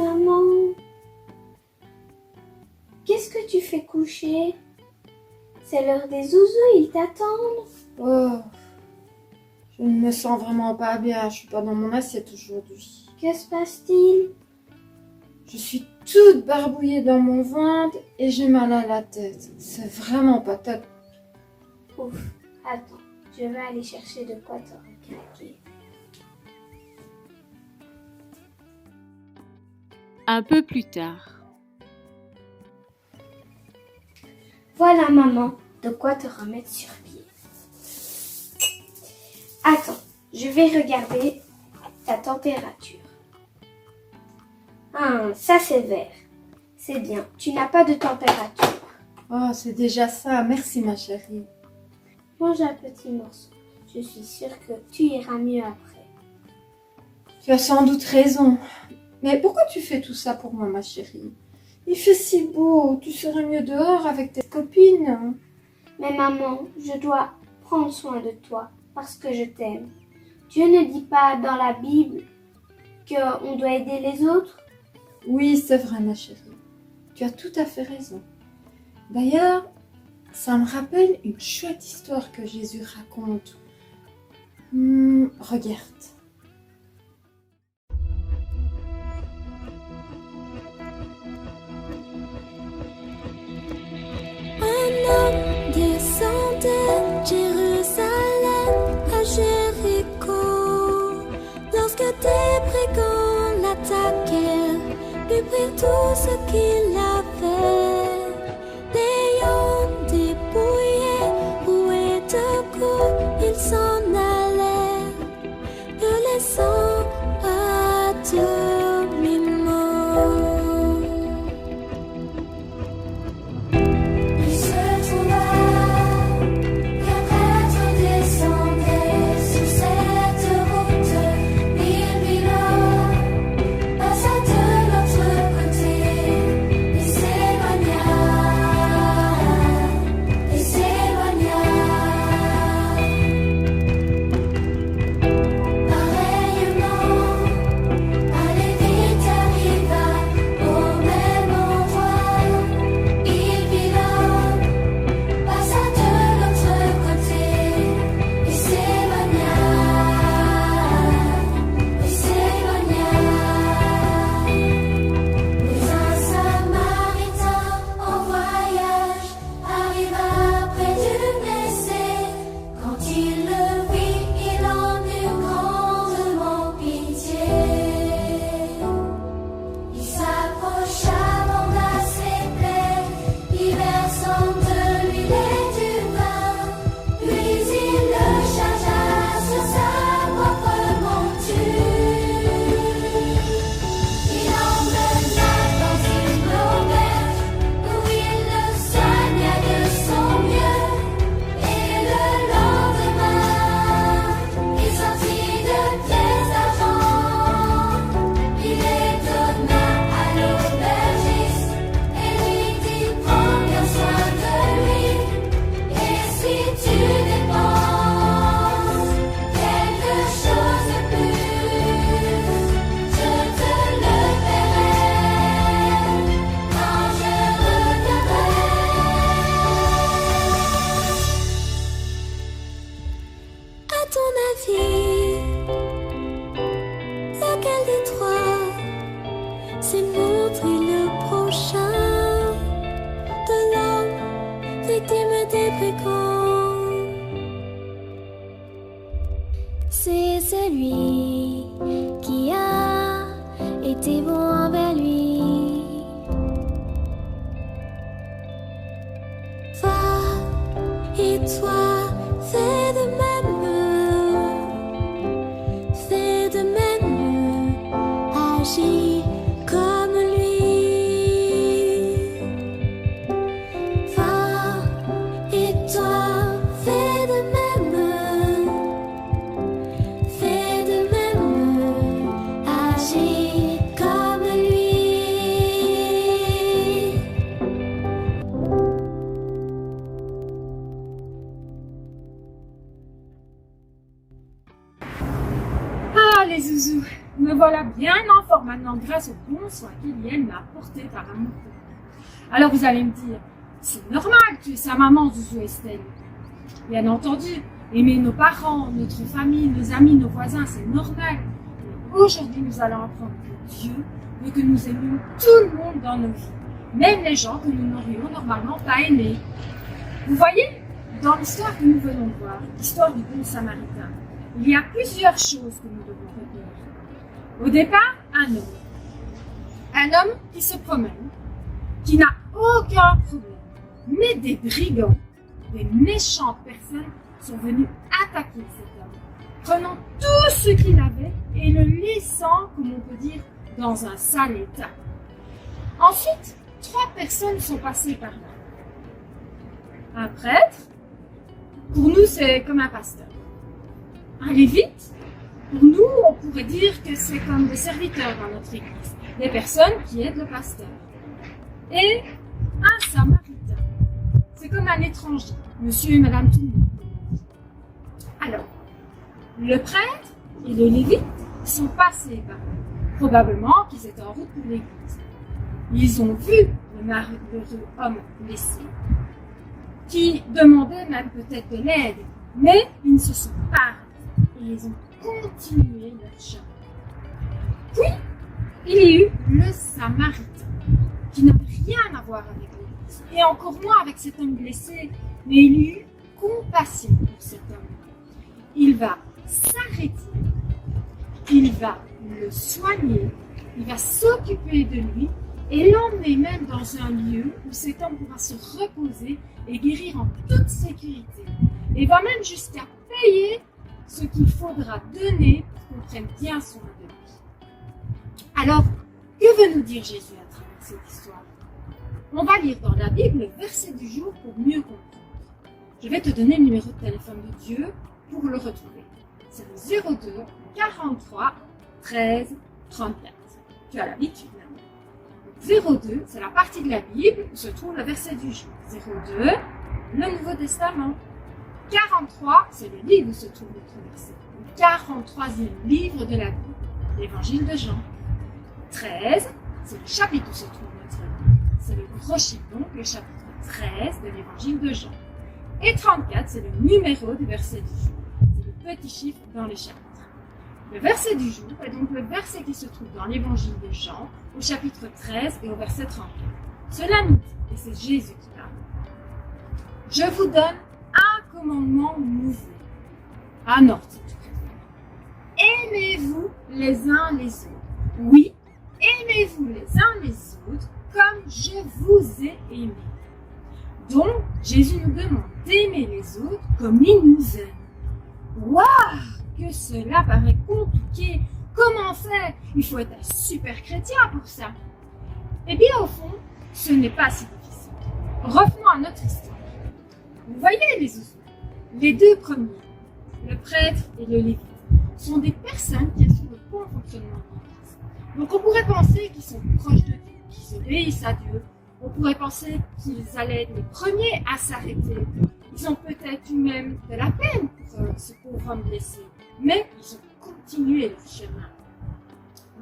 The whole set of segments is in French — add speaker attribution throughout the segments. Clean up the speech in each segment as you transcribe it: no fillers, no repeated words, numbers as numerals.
Speaker 1: maman. Qu'est-ce que tu fais coucher? C'est l'heure des zouzous, ils t'attendent.
Speaker 2: Oh, je ne me sens vraiment pas bien, je suis pas dans mon assiette aujourd'hui.
Speaker 1: Que se passe-t-il?
Speaker 2: Je suis toute barbouillée dans mon ventre et j'ai mal à la tête. C'est vraiment pas top.
Speaker 1: Ouf, attends, je vais aller chercher de quoi te recraquer.
Speaker 3: Un peu plus tard.
Speaker 1: Voilà maman, de quoi te remettre sur pied. Attends, je vais regarder ta température. Ah, ça c'est vert. C'est bien, tu n'as pas de température.
Speaker 2: Oh, c'est déjà ça, merci ma chérie.
Speaker 1: Mange un petit morceau. Je suis sûre que tu iras mieux après.
Speaker 2: Tu as sans doute raison. Mais pourquoi tu fais tout ça pour moi ma chérie? Il fait si beau, tu serais mieux dehors avec tes copines.
Speaker 1: Mais maman, je dois prendre soin de toi parce que je t'aime. Dieu ne dit pas dans la Bible qu'on doit aider les autres?
Speaker 2: Oui, c'est vrai ma chérie. Tu as tout à fait raison. D'ailleurs, ça me rappelle une chouette histoire que Jésus raconte. Regarde.
Speaker 4: Un homme descendait de Jérusalem à Jéricho. Lorsque des brigands l'attaquèrent, lui prirent tout ce qu'il avait. L'ayant dépouillé, roué de coups, ils s'en allèrent, le laissant à demi-mort. Il se trouva qu'un prêtre descendait sur cette route. Il vit l'homme passa de l'autre côté et s'éloigna. Pareillement, un Lévite arriva au même endroit. Il vit l'homme passa de l'autre côté et s'éloigna. Mais un Samaritain en voyage arriva près du blessé. Quand il le vit, il en eut grandement pitié. Il s'approcha, banda ses plaies, y versant de l'huile et du vin. Puis il le chargea sur sa propre monture. Il l'emmena dans une auberge où il le soigna de son mieux. Et le lendemain, il sortit de pièces d'argent. Il les donna à l'aubergiste et lui dit: prends bien soin de lui. Et si tu dépenses quelque chose de plus, je te le paierai quand je reviendrai. À ton avis, lequel des trois s'est montré le prochain de l'homme victime des brigands? C'est celui qui a été bon envers lui. Va et toi, fais de même. Fais de même, agis comme lui. Va et toi, fais de même. Fais de même, agis comme lui.
Speaker 2: Ah, les zouzous.
Speaker 5: me voilà bien en forme maintenant grâce au bon soin qu'Eliel m'a apporté par amour pour moi. Alors vous allez me dire, c'est normal, tu es sa maman, Zouzou Estelle. Bien entendu, aimer nos parents, notre famille, nos amis, nos voisins, c'est normal. Mais aujourd'hui, nous allons apprendre que Dieu veut que nous aimions tout le monde dans nos vies, même les gens que nous n'aurions normalement pas aimés. Vous voyez, dans l'histoire que nous venons de voir, l'histoire du bon samaritain, il y a plusieurs choses que nous devons retenir. Au départ, un homme qui se promène, qui n'a aucun problème, mais des brigands, des méchantes personnes sont venus attaquer cet homme, prenant tout ce qu'il avait et le laissant, comme on peut dire, dans un sale état. Ensuite, 3 personnes sont passées par là. Un prêtre, pour nous c'est comme un pasteur. Un lévite, pour nous on pourrait dire que c'est comme des serviteurs dans notre église, des personnes qui aident le pasteur. Et un samaritain, c'est comme un étranger, monsieur et madame tout le monde. Alors, le prêtre et le lévite sont passés par là, probablement qu'ils étaient en route pour l'église. Ils ont vu le malheureux homme blessé, qui demandait même peut-être de l'aide, mais ils ne se sont pas arrêtés et ils ont continué leur chemin. Puis, il y a eu le samaritain, qui n'avait rien à voir avec l'église, et encore moins avec cet homme blessé, mais il y a eu compassion pour cet homme. Il va s'arrêter, il va le soigner, il va s'occuper de lui, et l'emmener même dans un lieu où cet homme pourra se reposer et guérir en toute sécurité. Et va même jusqu'à payer ce qu'il faudra donner pour qu'on prenne bien soin de lui. Alors, que veut nous dire Jésus à travers cette histoire? On va lire dans la Bible le verset du jour pour mieux comprendre. Je vais te donner le numéro de téléphone de Dieu pour le retrouver. C'est le 02 43 13 34. Tu as l'habitude. 02, c'est la partie de la Bible où se trouve le verset du jour. 02, le Nouveau Testament. 43, c'est le livre où se trouve notre verset. Le 43e livre de la Bible, l'Évangile de Jean. 13, c'est le chapitre où se trouve notre livre. C'est le gros chiffre, donc le chapitre 13 de l'Évangile de Jean. Et 34, c'est le numéro du verset du jour. C'est le petit chiffre dans les chapitres. Le verset du jour est donc le verset qui se trouve dans l'Évangile de Jean, au chapitre 13 et au verset 34. Cela nous dit, et c'est Jésus qui parle, « Je vous donne un commandement nouveau, un ordre si tu préfères. Aimez-vous les uns les autres. Oui, aimez-vous les uns les autres comme je vous ai aimés. » Donc, Jésus nous demande d'aimer les autres comme il nous aime. Waouh! Que cela paraît compliqué. Comment faire? Il faut être un super chrétien pour ça. Eh bien, au fond, ce n'est pas si difficile. Revenons à notre histoire. Vous voyez les Zouzous, les 2 premiers, le prêtre et le lévite, sont des personnes qui assurent le bon fonctionnement de l'Église. Donc, on pourrait penser qu'ils sont proches de Dieu, qu'ils obéissent à Dieu. On pourrait penser qu'ils allaient être les premiers à s'arrêter. Ils ont peut-être eu même de la peine pour ce pauvre homme blessé. Mais ils ont continué leur chemin.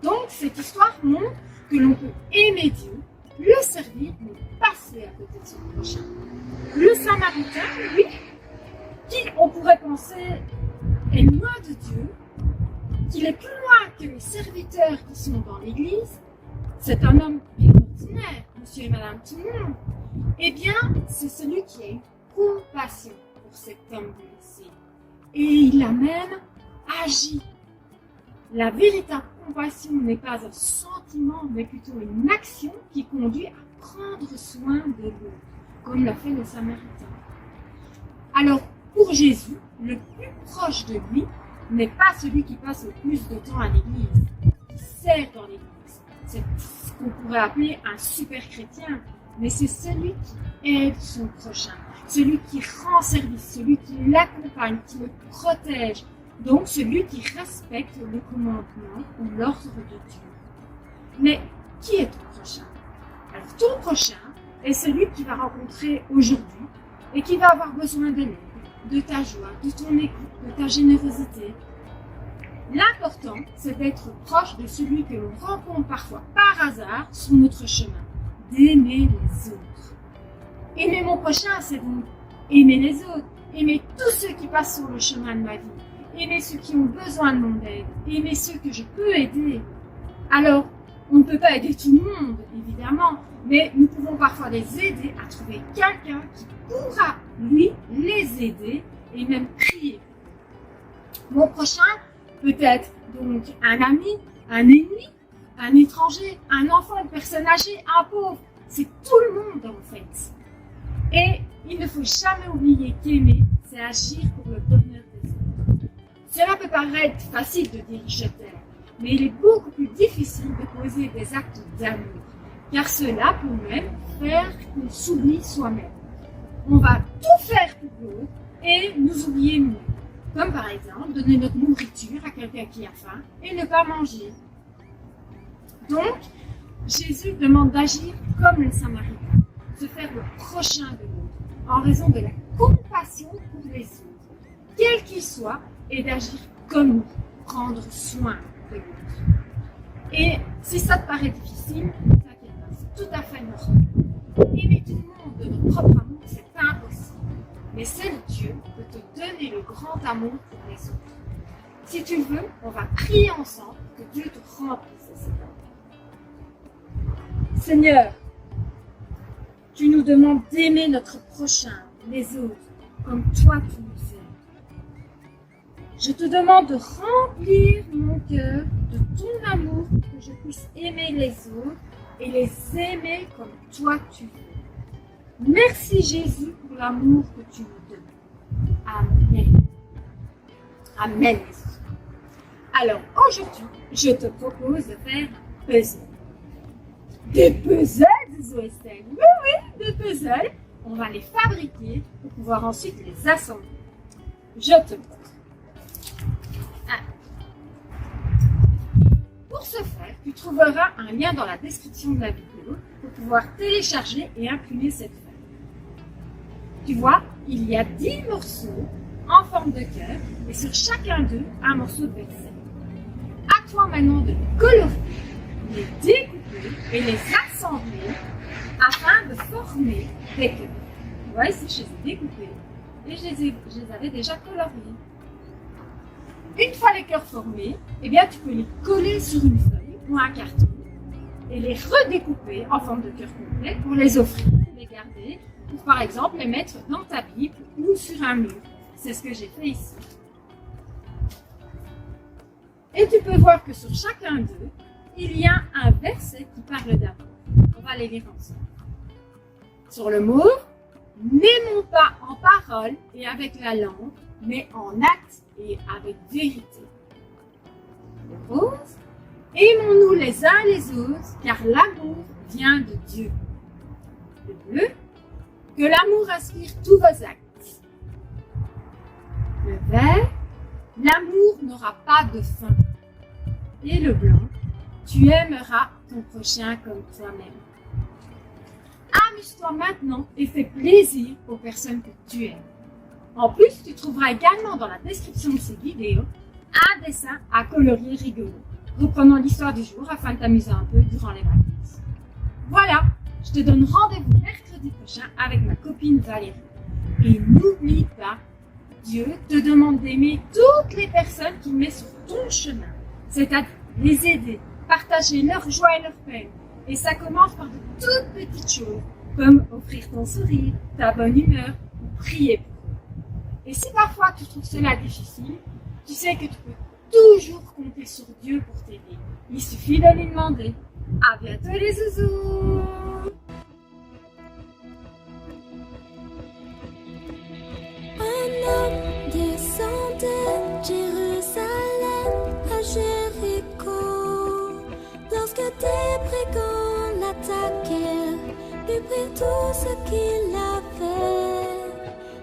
Speaker 5: Donc, cette histoire montre que l'on peut aimer Dieu, le servir, mais passer à côté de son prochain. Le samaritain, lui, qui, on pourrait penser, est loin de Dieu, qu'il est plus loin que les serviteurs qui sont dans l'église, c'est un homme bien ordinaire, monsieur et madame tout le monde, eh bien, c'est celui qui a une compassion pour cet homme blessé. Et il a même agit. La véritable compassion n'est pas un sentiment, mais plutôt une action qui conduit à prendre soin de l'autre, comme l'a fait le Samaritain. Alors, pour Jésus, le plus proche de lui n'est pas celui qui passe le plus de temps à l'église, qui sert dans l'église. C'est ce qu'on pourrait appeler un super chrétien, mais c'est celui qui aide son prochain, celui qui rend service, celui qui l'accompagne, qui le protège. Donc, celui qui respecte le commandement ou l'ordre de Dieu. Mais qui est ton prochain? Alors, ton prochain est celui que tu vas rencontrer aujourd'hui et qui va avoir besoin de l'aide, de ta joie, de ton écoute, de ta générosité. L'important, c'est d'être proche de celui que l'on rencontre parfois par hasard sur notre chemin, d'aimer les autres. Aimer mon prochain, c'est donc aimer les autres, aimer tous ceux qui passent sur le chemin de ma vie, aimer ceux qui ont besoin de mon aide, aimer ceux que je peux aider. Alors, on ne peut pas aider tout le monde, évidemment, mais nous pouvons parfois les aider à trouver quelqu'un qui pourra, lui, les aider et même prier. Mon prochain peut être donc un ami, un ennemi, un étranger, un enfant, une personne âgée, un pauvre. C'est tout le monde en fait. Et il ne faut jamais oublier qu'aimer, c'est agir pour le bonheur des autres. Cela peut paraître facile de dire je t'aime, mais il est beaucoup plus difficile de poser des actes d'amour, car cela peut même faire qu'on s'oublie soi-même. On va tout faire pour l'autre et nous oublier nous. Comme par exemple donner notre nourriture à quelqu'un qui a faim et ne pas manger. Donc, Jésus demande d'agir comme le Samaritain, de faire le prochain de l'autre, en raison de la compassion pour les autres, quels qu'ils soient, et d'agir comme nous, prendre soin de l'autre. Et si ça te paraît difficile, ne t'inquiète pas, c'est tout à fait normal. Aimer tout le monde de notre propre amour, c'est impossible. Mais seul Dieu peut te donner le grand amour pour les autres. Si tu veux, on va prier ensemble que Dieu te remplisse de cet amour. Seigneur, tu nous demandes d'aimer notre prochain, les autres, comme toi tu nous aimes. Je te demande de remplir mon cœur de ton amour pour que je puisse aimer les autres et les aimer comme toi tu veux. Merci Jésus pour l'amour que tu nous donnes. Amen. Amen Jésus. Alors aujourd'hui, je te propose de faire un puzzle. Des puzzles, disait Estelle. Oui, des puzzles. On va les fabriquer pour pouvoir ensuite les assembler. Je te montre. Pour ce faire, tu trouveras un lien dans la description de la vidéo pour pouvoir télécharger et imprimer cette feuille. Tu vois, il y a 10 morceaux en forme de cœur et sur chacun d'eux, un morceau de verset. À toi maintenant de les colorier, les découper et les assembler afin de former des cœurs. Tu vois, ici, je les ai découpés et je les avais déjà coloriés. Une fois les cœurs formés, eh bien, tu peux les coller sur une feuille ou un carton et les redécouper en forme de cœur complet pour les offrir, les garder, ou par exemple les mettre dans ta Bible ou sur un mur. C'est ce que j'ai fait ici. Et tu peux voir que sur chacun d'eux, il y a un verset qui parle d'amour. On va les lire ensemble. Sur le mot, n'aimons pas en parole et avec la langue, mais en acte et avec vérité. Le rose, aimons-nous les uns les autres, car l'amour vient de Dieu. Le bleu, que l'amour inspire tous vos actes. Le vert, l'amour n'aura pas de fin. Et le blanc, tu aimeras ton prochain comme toi-même. Amuse-toi maintenant et fais plaisir aux personnes que tu aimes. En plus, tu trouveras également dans la description de cette vidéo un dessin à colorier rigolo, reprenant l'histoire du jour afin de t'amuser un peu durant les vacances. Voilà, je te donne rendez-vous mercredi prochain avec ma copine Valérie. Et n'oublie pas, Dieu te demande d'aimer toutes les personnes qu'il met sur ton chemin, c'est-à-dire les aider, partager leur joie et leur peine. Et ça commence par de toutes petites choses, comme offrir ton sourire, ta bonne humeur ou prier pour eux. Et si parfois tu trouves cela difficile, tu sais que tu peux toujours compter sur Dieu pour t'aider. Il suffit de lui demander. À bientôt les zouzous!
Speaker 4: Un homme descendait de Jérusalem à Jéricho. Lorsque des brigands l'attaquèrent, lui prirent tout ce qu'il avait.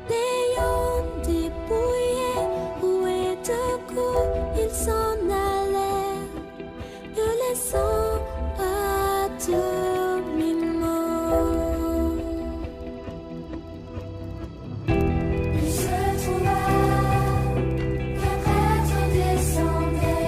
Speaker 4: L'ayant dépouillé, roué de coups, ils s'en allèrent, le laissant à demi-mort. Il se trouva qu'un prêtre descendait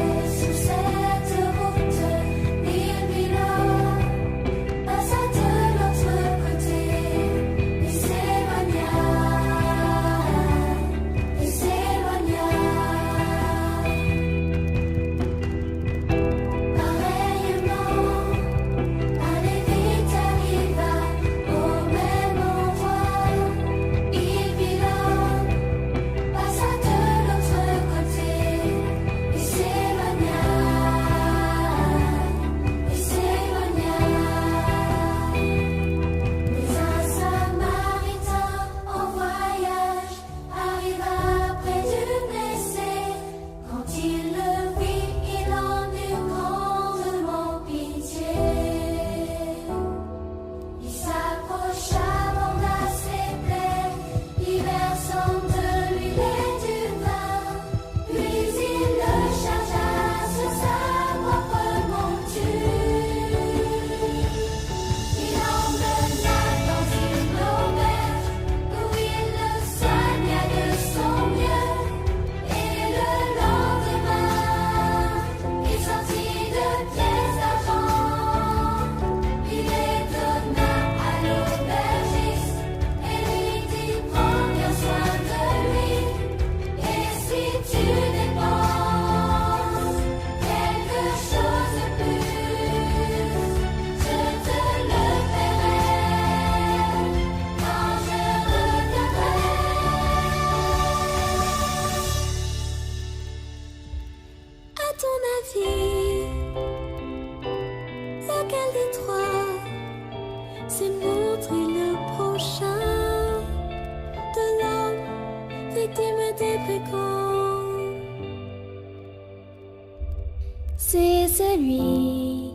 Speaker 4: C'est celui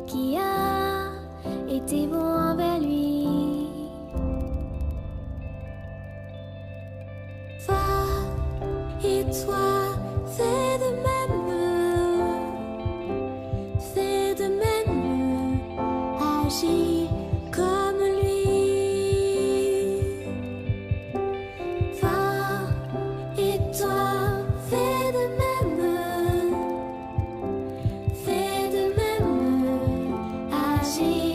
Speaker 4: qui a été bon envers lui. Va et toi, fais de même. Fais de même. Agis comme lui. Va et toi, fais de même. Fais de même. Agis